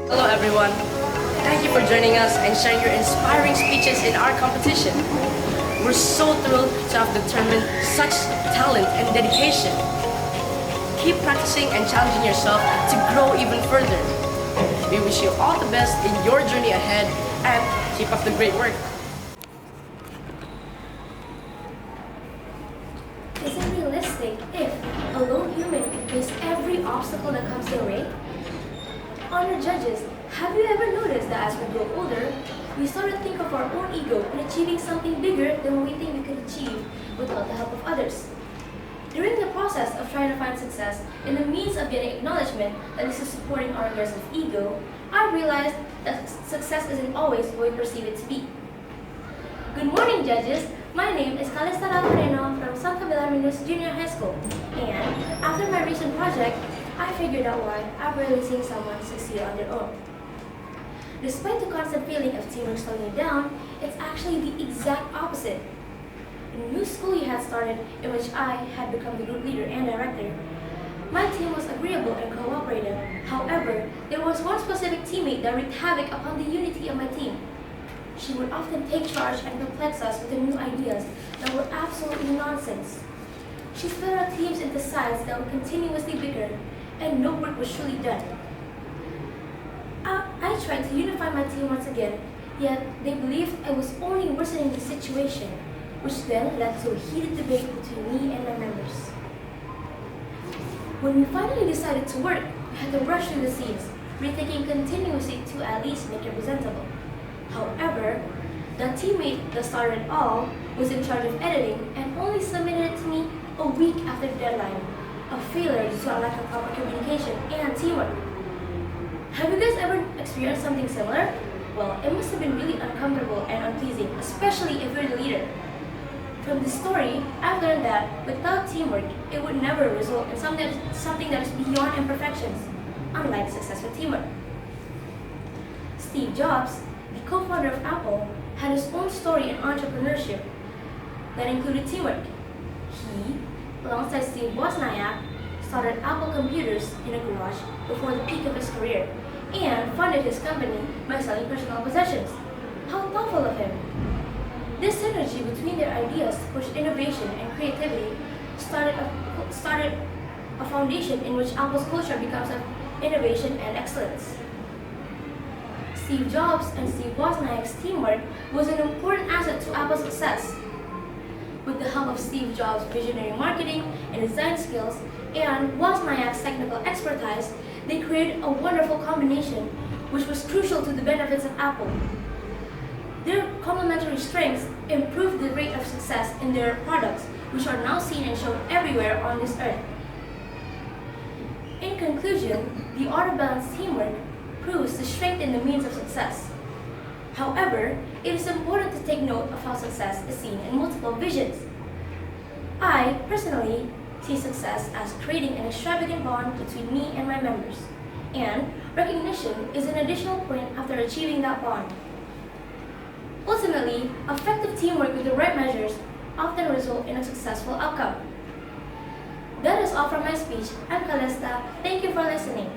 Hello everyone. Thank you for joining us and sharing your inspiring speeches in our competition. We're so thrilled to have determined such talent and dedication. Keep practicing and challenging yourself to grow even further. We wish you all the best in your journey ahead and keep up the great work. Is it realistic if a lone human can face every obstacle that comes their way? Honored judges, have you ever noticed that as we grow older, we start to think of our own ego in achieving something bigger than what we think we could achieve without the help of others? During the process of trying to find success and the means of getting acknowledgement that is supporting our aggressive ego, I realized that success isn't always what we perceive it to be. Good morning, judges. My name is Calista Haryono from Santo Bellarminus Junior High School, and after my recent project, I figured out why I've rarely seen someone succeed on their own. Despite the constant feeling of teamwork slowing you down, it's actually the exact opposite. In a new school you had started, in which I had become the group leader and director, my team was agreeable and cooperative. However, there was one specific teammate that wreaked havoc upon the unity of my team. She would often take charge and perplex us with her new ideas that were absolutely nonsense. She split our teams into sides that would continuously bicker, and no work was truly done. I tried to unify my team once again, yet they believed I was only worsening the situation, which then led to a heated debate between me and my members. When we finally decided to work, we had to rush through the scenes, rethinking continuously to at least make it presentable. However, the teammate that started it all was in charge of editing and only submitted it to me a week after the deadline, a failure due to a lack of proper communication and teamwork. Have you guys ever experienced something similar? Well, it must have been really uncomfortable and unpleasing, especially if you're the leader. From this story, I've learned that without teamwork, it would never result in something that is beyond imperfections, unlike successful teamwork. Steve Jobs, the co-founder of Apple, had his own story in entrepreneurship that included teamwork. He, alongside Steve Wozniak, started Apple Computers in a garage before the peak of his career and funded his company by selling personal possessions. How thoughtful of him! This synergy between their ideas to push innovation and creativity started a foundation in which Apple's culture becomes of innovation and excellence. Steve Jobs and Steve Wozniak's teamwork was an important asset to Apple's success. With the help of Steve Jobs' visionary marketing and design skills and Wozniak's technical expertise, they created a wonderful combination which was crucial to the benefits of Apple. Their complementary strengths improved the rate of success in their products, which are now seen and shown everywhere on this earth. In conclusion, the art of balanced teamwork proves the strength in the means of success. However, it is important to take note of how success is seen in multiple visions. I, personally, see success as creating an extravagant bond between me and my members, and recognition is an additional point after achieving that bond. Ultimately, effective teamwork with the right measures often result in a successful outcome. That is all from my speech. I'm Calista. Thank you for listening.